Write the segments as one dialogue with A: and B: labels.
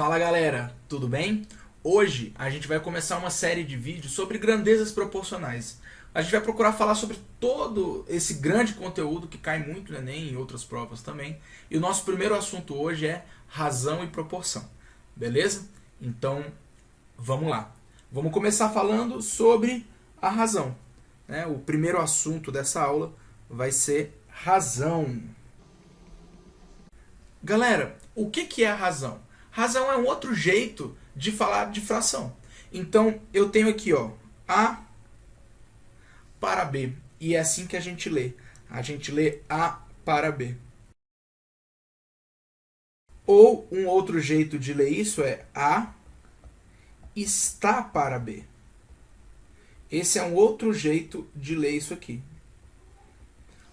A: Fala galera, tudo bem? Hoje a gente vai começar uma série de vídeos sobre grandezas proporcionais. A gente vai procurar falar sobre todo esse grande conteúdo que cai muito no Enem e em outras provas também. E o nosso primeiro assunto hoje é razão e proporção, beleza? Então vamos lá. Vamos começar falando sobre a razão, né? O primeiro assunto dessa aula vai ser razão. Galera, o que é a razão? Razão é um outro jeito de falar de fração. Então, eu tenho aqui, ó, A para B. E é assim que a gente lê. A gente lê A para B. Ou um outro jeito de ler isso é A está para B. Esse é um outro jeito de ler isso aqui.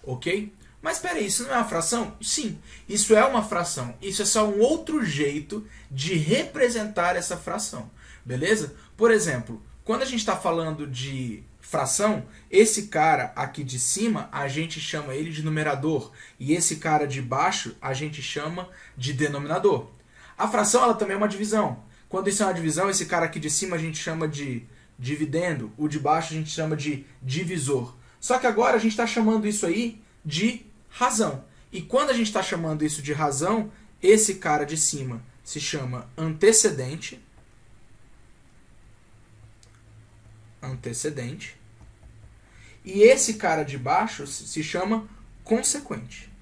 A: Ok? Mas peraí, isso não é uma fração? Sim, isso é uma fração. Isso é só um outro jeito de representar essa fração. Beleza? Por exemplo, quando a gente está falando de fração, esse cara aqui de cima, a gente chama ele de numerador. E esse cara de baixo, a gente chama de denominador. A fração ela também é uma divisão. Quando isso é uma divisão, esse cara aqui de cima a gente chama de dividendo. O de baixo a gente chama de divisor. Só que agora a gente está chamando isso aí de razão. E quando a gente está chamando isso de razão, esse cara de cima se chama antecedente. Antecedente. E esse cara de baixo se chama consequente.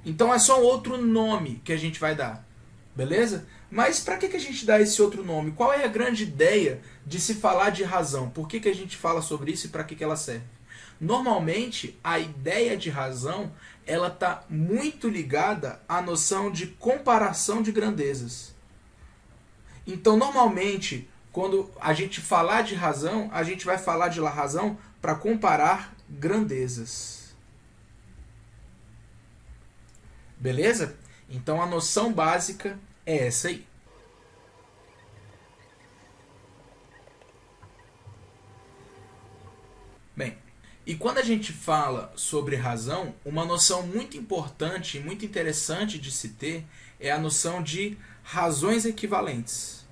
A: Então é só um outro nome que a gente vai dar. Beleza? Mas para que a gente dá esse outro nome? Qual é a grande ideia de se falar de razão? Por que a gente fala sobre isso e para que ela serve? Normalmente, a ideia de razão ela está muito ligada à noção de comparação de grandezas. Então, normalmente, quando a gente falar de razão, a gente vai falar de razão para comparar grandezas. Beleza? Então, a noção básica é essa aí. Bem, e quando a gente fala sobre razão, uma noção muito importante e muito interessante de se ter é a noção de razões equivalentes.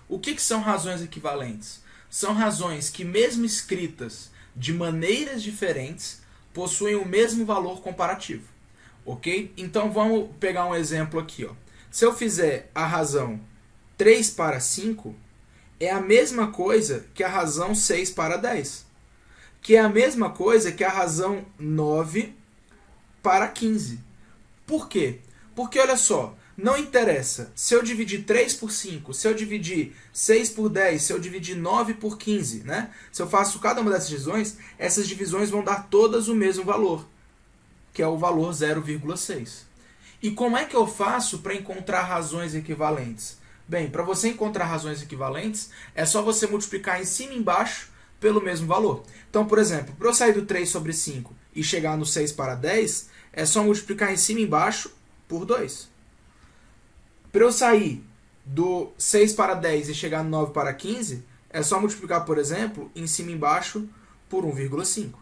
A: O que são razões equivalentes? São razões que, mesmo escritas de maneiras diferentes, possuem o mesmo valor comparativo. Ok? Então vamos pegar um exemplo aqui. Ó. Se eu fizer a razão 3 para 5, é a mesma coisa que a razão 6 para 10. Que é a mesma coisa que a razão 9 para 15. Por quê? Porque olha só, não interessa se eu dividir 3 por 5, se eu dividir 6 por 10, se eu dividir 9 por 15, né? Se eu faço cada uma dessas divisões, essas divisões vão dar todas o mesmo valor, que é o valor 0,6. E como é que eu faço para encontrar razões equivalentes? Bem, para você encontrar razões equivalentes, é só você multiplicar em cima e embaixo pelo mesmo valor. Então, por exemplo, para eu sair do 3 sobre 5 e chegar no 6 para 10, é só multiplicar em cima e embaixo por 2. Para eu sair do 6 para 10 e chegar no 9 para 15, é só multiplicar, por exemplo, em cima e embaixo por 1,5.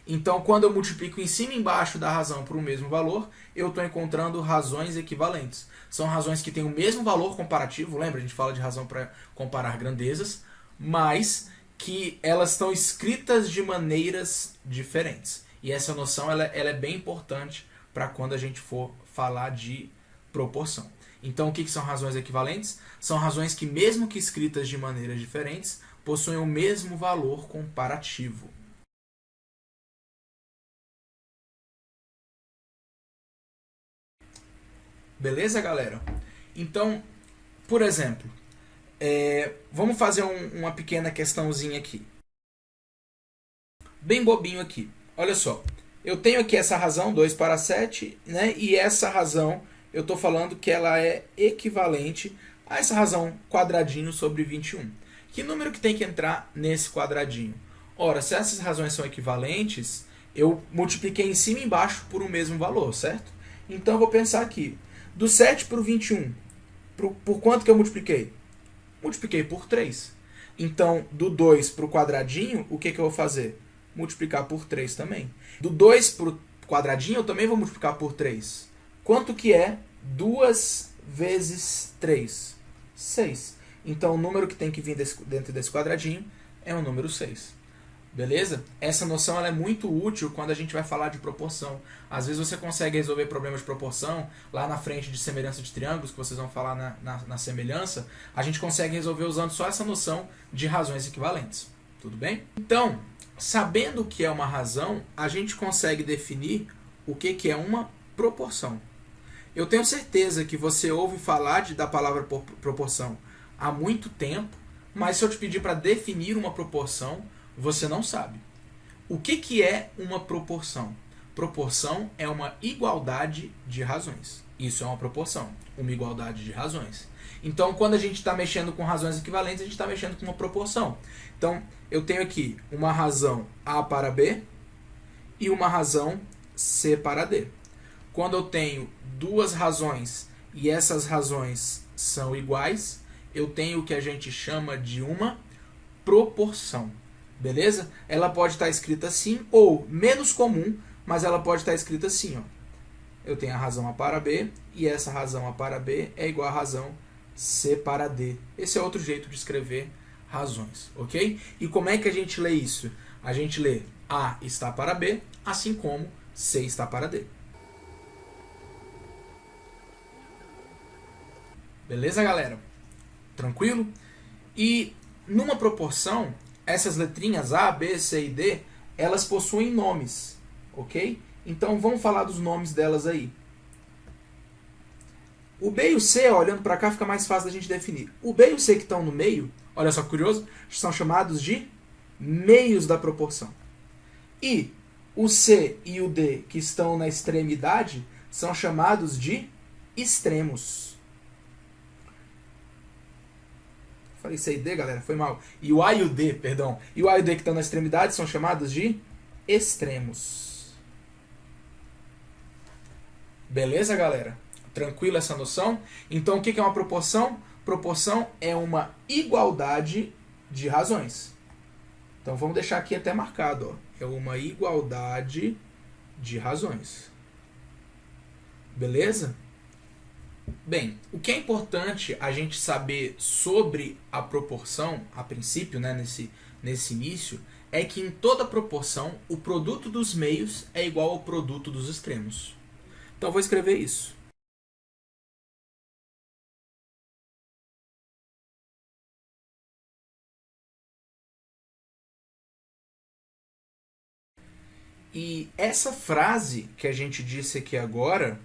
A: Então, quando eu multiplico em cima e embaixo da razão por um mesmo valor, eu estou encontrando razões equivalentes. São razões que têm o mesmo valor comparativo, lembra? A gente fala de razão para comparar grandezas, mas que elas estão escritas de maneiras diferentes. E essa noção ela é bem importante para quando a gente for falar de proporção. Então, o que são razões equivalentes? São razões que, mesmo que escritas de maneiras diferentes, possuem o mesmo valor comparativo. Beleza, galera? Então, por exemplo, vamos fazer uma pequena questãozinha aqui. Bem bobinho aqui. Olha só, eu tenho aqui essa razão, 2 para 7, né? E essa razão, eu estou falando que ela é equivalente a essa razão quadradinho sobre 21. Que número que tem que entrar nesse quadradinho? Ora, se essas razões são equivalentes, eu multipliquei em cima e embaixo por um mesmo valor, certo? Então, eu vou pensar aqui. Do 7 para o 21, por quanto que eu multipliquei? Multipliquei por 3. Então, do 2 para o quadradinho, o que eu vou fazer? Multiplicar por 3 também. Do 2 para quadradinho, eu também vou multiplicar por 3. Quanto que é 2 vezes 3? 6. Então, o número que tem que vir dentro desse quadradinho é o número 6. Beleza? Essa noção ela é muito útil quando a gente vai falar de proporção. Às vezes você consegue resolver problemas de proporção lá na frente de semelhança de triângulos, que vocês vão falar na semelhança. A gente consegue resolver usando só essa noção de razões equivalentes. Tudo bem? Então, sabendo o que é uma razão, a gente consegue definir o que é uma proporção. Eu tenho certeza que você ouve falar da palavra proporção há muito tempo, mas se eu te pedir para definir uma proporção, você não sabe. O que é uma proporção? Proporção é uma igualdade de razões. Isso é uma proporção, uma igualdade de razões. Então, quando a gente está mexendo com razões equivalentes, a gente está mexendo com uma proporção. Então, eu tenho aqui uma razão A para B e uma razão C para D. Quando eu tenho duas razões e essas razões são iguais, eu tenho o que a gente chama de uma proporção. Beleza? Ela pode estar escrita assim, ou menos comum, mas ela pode estar escrita assim. Ó. Eu tenho a razão A para B, e essa razão A para B é igual à razão C para D. Esse é outro jeito de escrever razões, ok? E como é que a gente lê isso? A gente lê A está para B, assim como C está para D. Beleza, galera? Tranquilo? E numa proporção, essas letrinhas A, B, C e D, elas possuem nomes, ok? Então vamos falar dos nomes delas aí. O B e o C, olhando para cá, fica mais fácil da gente definir. O B e o C que estão no meio, olha só que curioso, são chamados de meios da proporção. E o C e o D que estão na extremidade são chamados de extremos. Falei C e D, galera, foi mal. E o A e o D, perdão. E o A e o D que estão na extremidade são chamados de extremos. Beleza, galera? Tranquilo essa noção? Então, o que é uma proporção? Proporção é uma igualdade de razões. Então, vamos deixar aqui até marcado. Ó. É uma igualdade de razões. Beleza? Bem, o que é importante a gente saber sobre a proporção, a princípio, né, nesse início, é que em toda proporção o produto dos meios é igual ao produto dos extremos. Então, vou escrever isso. E essa frase que a gente disse aqui agora,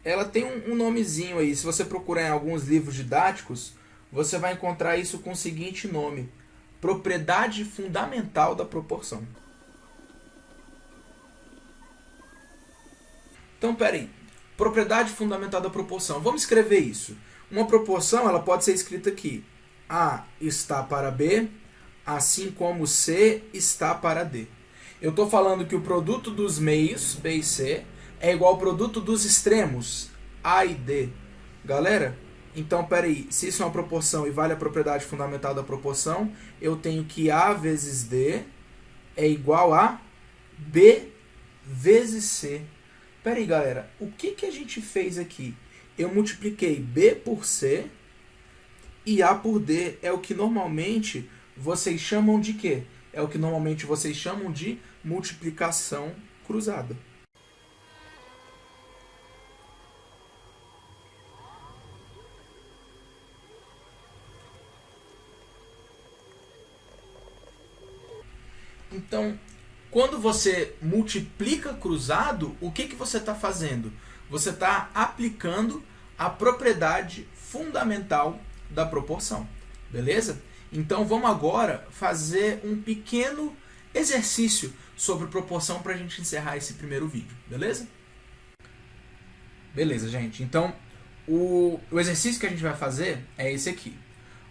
A: ela tem um nomezinho aí. Se você procurar em alguns livros didáticos, você vai encontrar isso com o seguinte nome: propriedade fundamental da proporção. Então, peraí. Propriedade fundamental da proporção. Vamos escrever isso. Uma proporção ela pode ser escrita aqui. A está para B, assim como C está para D. Eu estou falando que o produto dos meios, B e C, é igual ao produto dos extremos, A e D. Galera, então, peraí, se isso é uma proporção e vale a propriedade fundamental da proporção, eu tenho que A vezes D é igual a B vezes C. Peraí, galera, o que a gente fez aqui? Eu multipliquei B por C e A por D. É o que normalmente vocês chamam de quê? É o que normalmente vocês chamam de multiplicação cruzada. Então, quando você multiplica cruzado, o que você está fazendo? Você está aplicando a propriedade fundamental da proporção. Beleza? Então, vamos agora fazer um pequeno exercício sobre proporção para a gente encerrar esse primeiro vídeo. Beleza? Beleza, gente. Então, o exercício que a gente vai fazer é esse aqui.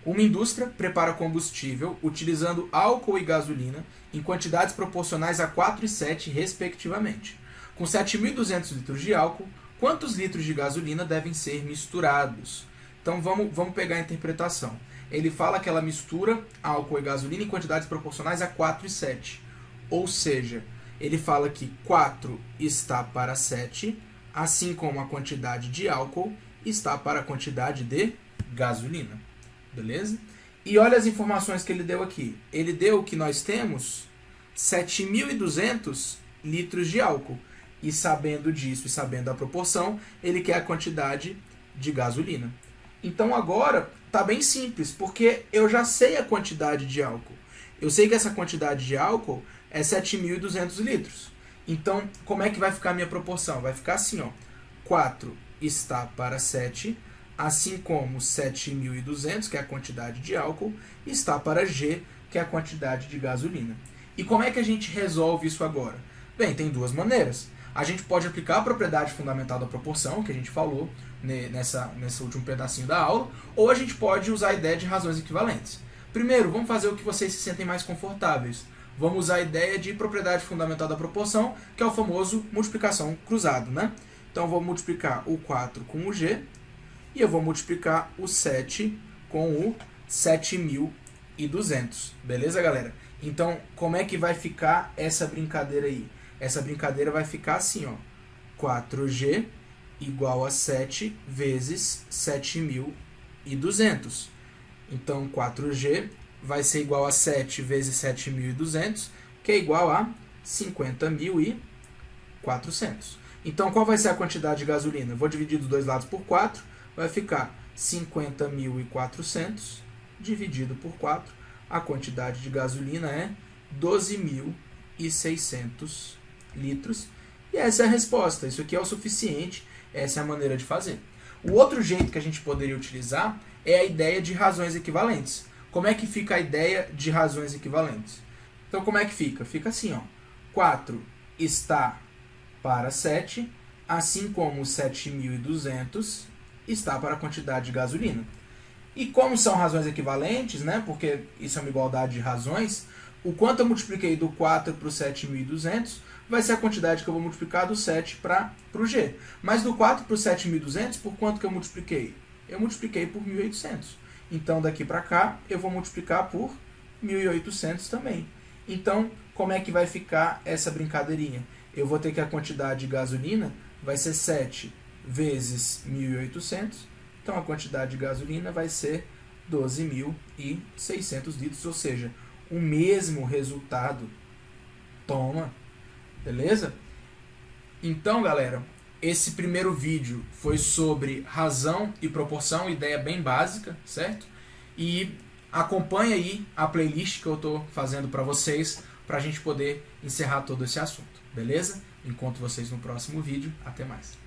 A: Uma indústria prepara combustível utilizando álcool e gasolina em quantidades proporcionais a 4 e 7, respectivamente. Com 7.200 litros de álcool, quantos litros de gasolina devem ser misturados? Então vamos pegar a interpretação. Ele fala que ela mistura álcool e gasolina em quantidades proporcionais a 4 e 7. Ou seja, ele fala que 4 está para 7, assim como a quantidade de álcool está para a quantidade de gasolina. Beleza? E olha as informações que ele deu aqui. Ele deu que nós temos 7.200 litros de álcool. E sabendo disso e sabendo a proporção, ele quer a quantidade de gasolina. Então agora está bem simples, porque eu já sei a quantidade de álcool. Eu sei que essa quantidade de álcool é 7.200 litros. Então, como é que vai ficar a minha proporção? Vai ficar assim, ó. 4 está para 7, assim como 7.200, que é a quantidade de álcool, está para G, que é a quantidade de gasolina. E como é que a gente resolve isso agora? Bem, tem duas maneiras. A gente pode aplicar a propriedade fundamental da proporção, que a gente falou nesse último pedacinho da aula, ou a gente pode usar a ideia de razões equivalentes. Primeiro, vamos fazer o que vocês se sentem mais confortáveis. Vamos usar a ideia de propriedade fundamental da proporção, que é o famoso multiplicação cruzado, né? Então, eu vou multiplicar o 4 com o G, e eu vou multiplicar o 7 com o 7.200. Beleza, galera? Então, como é que vai ficar essa brincadeira aí? Essa brincadeira vai ficar assim, ó. 4G igual a 7 vezes 7.200. Então, 4G vai ser igual a 7 vezes 7.200, que é igual a 50.400. Então, qual vai ser a quantidade de gasolina? Eu vou dividir dos dois lados por 4, vai ficar 50.400 dividido por 4. A quantidade de gasolina é 12.600 litros. E essa é a resposta. Isso aqui é o suficiente. Essa é a maneira de fazer. O outro jeito que a gente poderia utilizar é a ideia de razões equivalentes. Como é que fica a ideia de razões equivalentes? Então, como é que fica? Fica assim, ó. 4 está para 7, assim como 7.200 está para a quantidade de gasolina. E como são razões equivalentes, né, porque isso é uma igualdade de razões, o quanto eu multipliquei do 4 para o 7.200 vai ser a quantidade que eu vou multiplicar do 7 para o G. Mas do 4 para o 7.200, por quanto que eu multipliquei? Eu multipliquei por 1.800. Então, daqui para cá, eu vou multiplicar por 1.800 também. Então, como é que vai ficar essa brincadeirinha? Eu vou ter que a quantidade de gasolina vai ser 7 vezes 1.800. Então, a quantidade de gasolina vai ser 12.600 litros, ou seja, o mesmo resultado. Toma! Beleza? Então, galera, esse primeiro vídeo foi sobre razão e proporção, ideia bem básica, certo? E acompanhe aí a playlist que eu estou fazendo para vocês, para a gente poder encerrar todo esse assunto, beleza? Encontro vocês no próximo vídeo. Até mais!